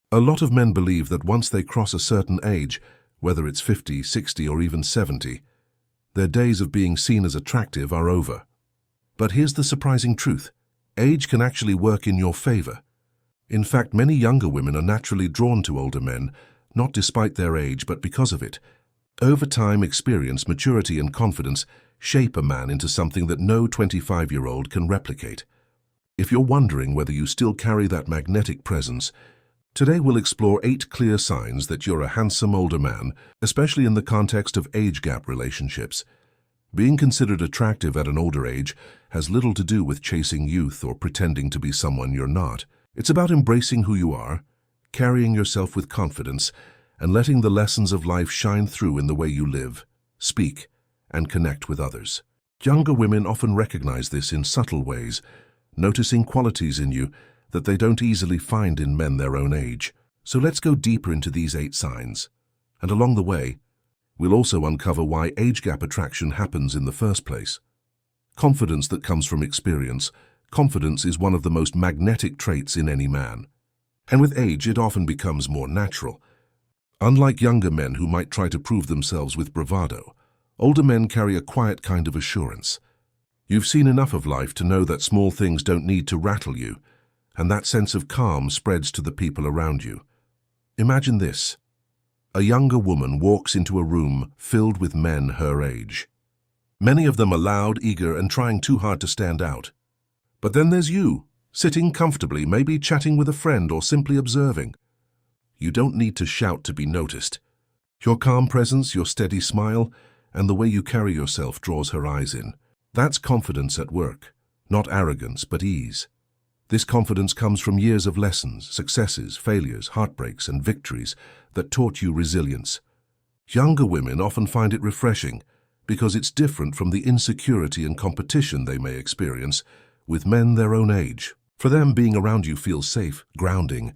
A lot of men believe that once they cross a certain age, whether it's 50, 60, or even 70, their days of being seen as attractive are over. But here's the surprising truth. Age can actually work in your favor. In fact, many younger women are naturally drawn to older men, not despite their age, but because of it. Over time, experience, maturity, and confidence shape a man into something that no 25-year-old can replicate. If you're wondering whether you still carry that magnetic presence, today we'll explore 8 clear signs that you're a handsome older man, especially in the context of age gap relationships. Being considered attractive at an older age has little to do with chasing youth or pretending to be someone you're not. It's about embracing who you are, carrying yourself with confidence, and letting the lessons of life shine through in the way you live, speak, and connect with others. Younger women often recognize this in subtle ways, noticing qualities in you that they don't easily find in men their own age. So let's go deeper into these 8 signs. And along the way, we'll also uncover why age gap attraction happens in the first place. Confidence that comes from experience. Confidence is one of the most magnetic traits in any man. And with age, it often becomes more natural. Unlike younger men who might try to prove themselves with bravado, older men carry a quiet kind of assurance. You've seen enough of life to know that small things don't need to rattle you, and that sense of calm spreads to the people around you. Imagine this. A younger woman walks into a room filled with men her age. Many of them are loud, eager, and trying too hard to stand out. But then there's you, sitting comfortably, maybe chatting with a friend or simply observing. You don't need to shout to be noticed. Your calm presence, your steady smile, and the way you carry yourself draws her eyes in. That's confidence at work, not arrogance, but ease. This confidence comes from years of lessons, successes, failures, heartbreaks, and victories that taught you resilience. Younger women often find it refreshing because it's different from the insecurity and competition they may experience with men their own age. For them, being around you feels safe, grounding,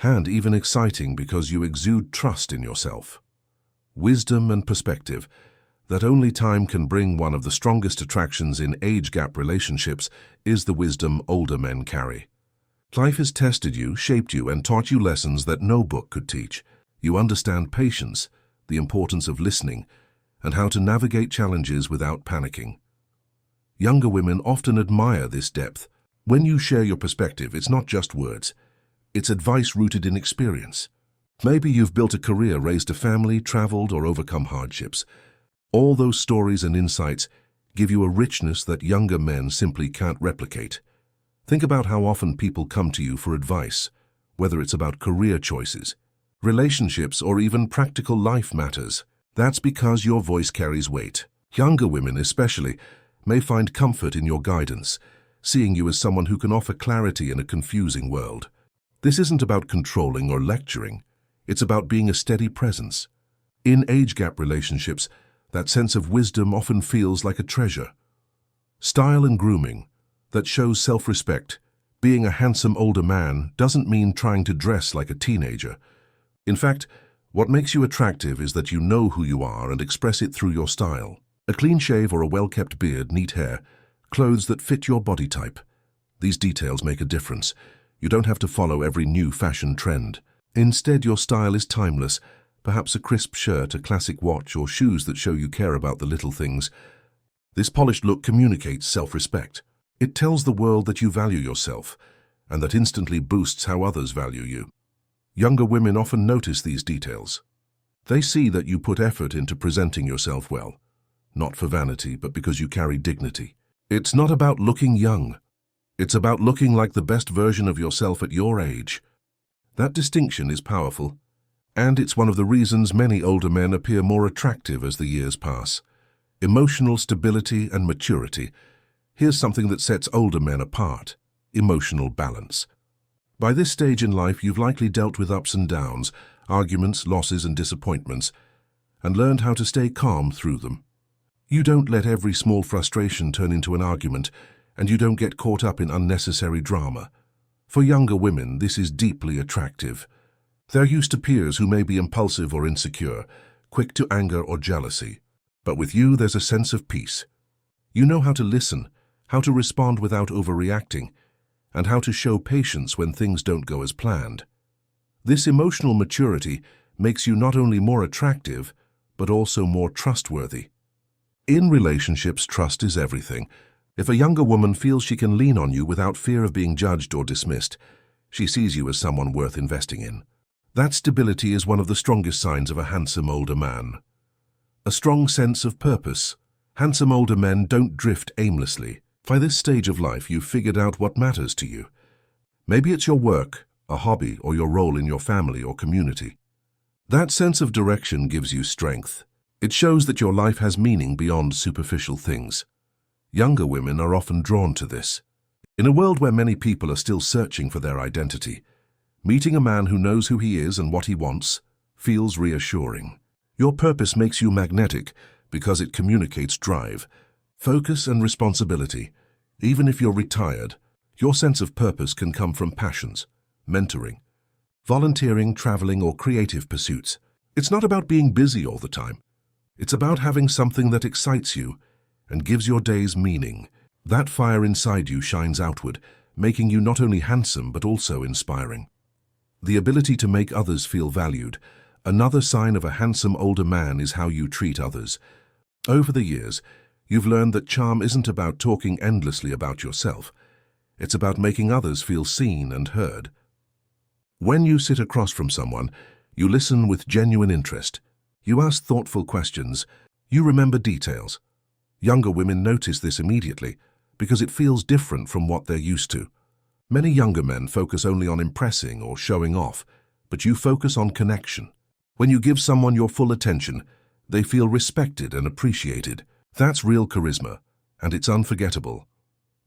and even exciting because you exude trust in yourself. Wisdom and perspective that only time can bring. One of the strongest attractions in age gap relationships is the wisdom older men carry. Life has tested you, shaped you, and taught you lessons that no book could teach. You understand patience, the importance of listening, and how to navigate challenges without panicking. Younger women often admire this depth. When you share your perspective, it's not just words. It's advice rooted in experience. Maybe you've built a career, raised a family, traveled, or overcome hardships. All those stories and insights give you a richness that younger men simply can't replicate. Think about how often people come to you for advice, whether it's about career choices, relationships, or even practical life matters. That's because your voice carries weight. Younger women especially may find comfort in your guidance, seeing you as someone who can offer clarity in a confusing world. This isn't about controlling or lecturing. It's about being a steady presence. In age gap relationships, that sense of wisdom often feels like a treasure. Style and grooming that shows self-respect. Being a handsome older man doesn't mean trying to dress like a teenager. In fact, what makes you attractive is that you know who you are and express it through your style. A clean shave or a well-kept beard, neat hair, clothes that fit your body type. These details make a difference. You don't have to follow every new fashion trend. Instead, your style is timeless. Perhaps a crisp shirt, a classic watch, or shoes that show you care about the little things. This polished look communicates self-respect. It tells the world that you value yourself, and that instantly boosts how others value you. Younger women often notice these details. They see that you put effort into presenting yourself well, not for vanity, but because you carry dignity. It's not about looking young. It's about looking like the best version of yourself at your age. That distinction is powerful, and it's one of the reasons many older men appear more attractive as the years pass. Emotional stability and maturity. Here's something that sets older men apart: emotional balance. By this stage in life, you've likely dealt with ups and downs, arguments, losses, and disappointments, and learned how to stay calm through them. You don't let every small frustration turn into an argument, and you don't get caught up in unnecessary drama. For younger women, this is deeply attractive. They're used to peers who may be impulsive or insecure, quick to anger or jealousy. But with you, there's a sense of peace. You know how to listen, how to respond without overreacting, and how to show patience when things don't go as planned. This emotional maturity makes you not only more attractive, but also more trustworthy. In relationships, trust is everything. If a younger woman feels she can lean on you without fear of being judged or dismissed, she sees you as someone worth investing in. That stability is one of the strongest signs of a handsome older man. A strong sense of purpose. Handsome older men don't drift aimlessly. By this stage of life, you've figured out what matters to you. Maybe it's your work, a hobby, or your role in your family or community. That sense of direction gives you strength. It shows that your life has meaning beyond superficial things. Younger women are often drawn to this. In a world where many people are still searching for their identity, meeting a man who knows who he is and what he wants feels reassuring. Your purpose makes you magnetic because it communicates drive, focus, and responsibility. Even if you're retired, your sense of purpose can come from passions, mentoring, volunteering, traveling, or creative pursuits. It's not about being busy all the time. It's about having something that excites you and gives your days meaning. That fire inside you shines outward, making you not only handsome but also inspiring. The ability to make others feel valued. Another sign of a handsome older man is how you treat others. Over the years, you've learned that charm isn't about talking endlessly about yourself. It's about making others feel seen and heard. When you sit across from someone, you listen with genuine interest. You ask thoughtful questions. You remember details. Younger women notice this immediately because it feels different from what they're used to. Many younger men focus only on impressing or showing off, but you focus on connection. When you give someone your full attention, they feel respected and appreciated. That's real charisma, and it's unforgettable.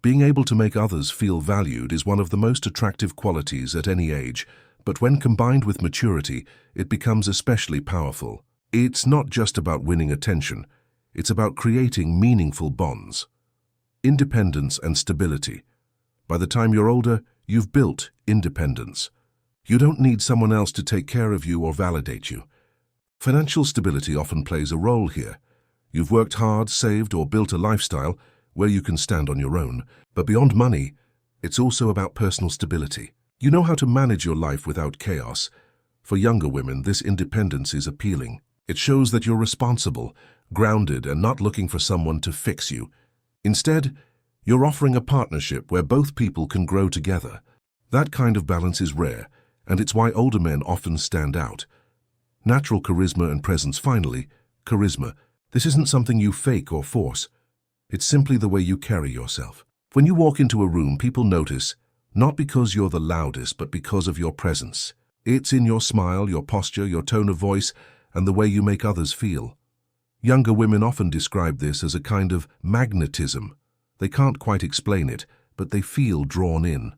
Being able to make others feel valued is one of the most attractive qualities at any age, but when combined with maturity, it becomes especially powerful. It's not just about winning attention, it's about creating meaningful bonds. Independence and stability. By the time you're older, you've built independence. You don't need someone else to take care of you or validate you. Financial stability often plays a role here. You've worked hard, saved, or built a lifestyle where you can stand on your own. But beyond money, it's also about personal stability. You know how to manage your life without chaos. For younger women, this independence is appealing. It shows that you're responsible, grounded, and not looking for someone to fix you. Instead, you're offering a partnership where both people can grow together. That kind of balance is rare, and it's why older men often stand out. Natural charisma and presence. Finally, charisma. This isn't something you fake or force. It's simply the way you carry yourself. When you walk into a room, people notice, not because you're the loudest, but because of your presence. It's in your smile, your posture, your tone of voice, and the way you make others feel. Younger women often describe this as a kind of magnetism. They can't quite explain it, but they feel drawn in.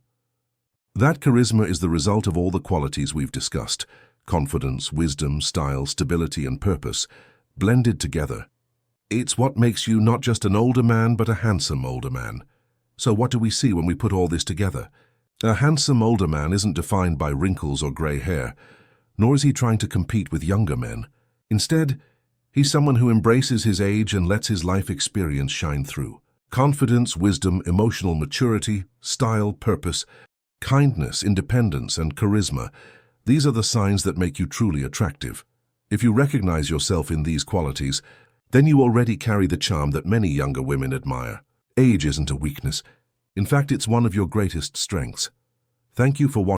That charisma is the result of all the qualities we've discussed: confidence, wisdom, style, stability, and purpose, blended together. It's what makes you not just an older man, but a handsome older man. So what do we see when we put all this together? A handsome older man isn't defined by wrinkles or grey hair, nor is he trying to compete with younger men. Instead, he's someone who embraces his age and lets his life experience shine through. Confidence, wisdom, emotional maturity, style, purpose, kindness, independence, and charisma. These are the signs that make you truly attractive. If you recognize yourself in these qualities, then you already carry the charm that many younger women admire. Age isn't a weakness. In fact, it's one of your greatest strengths. Thank you for watching.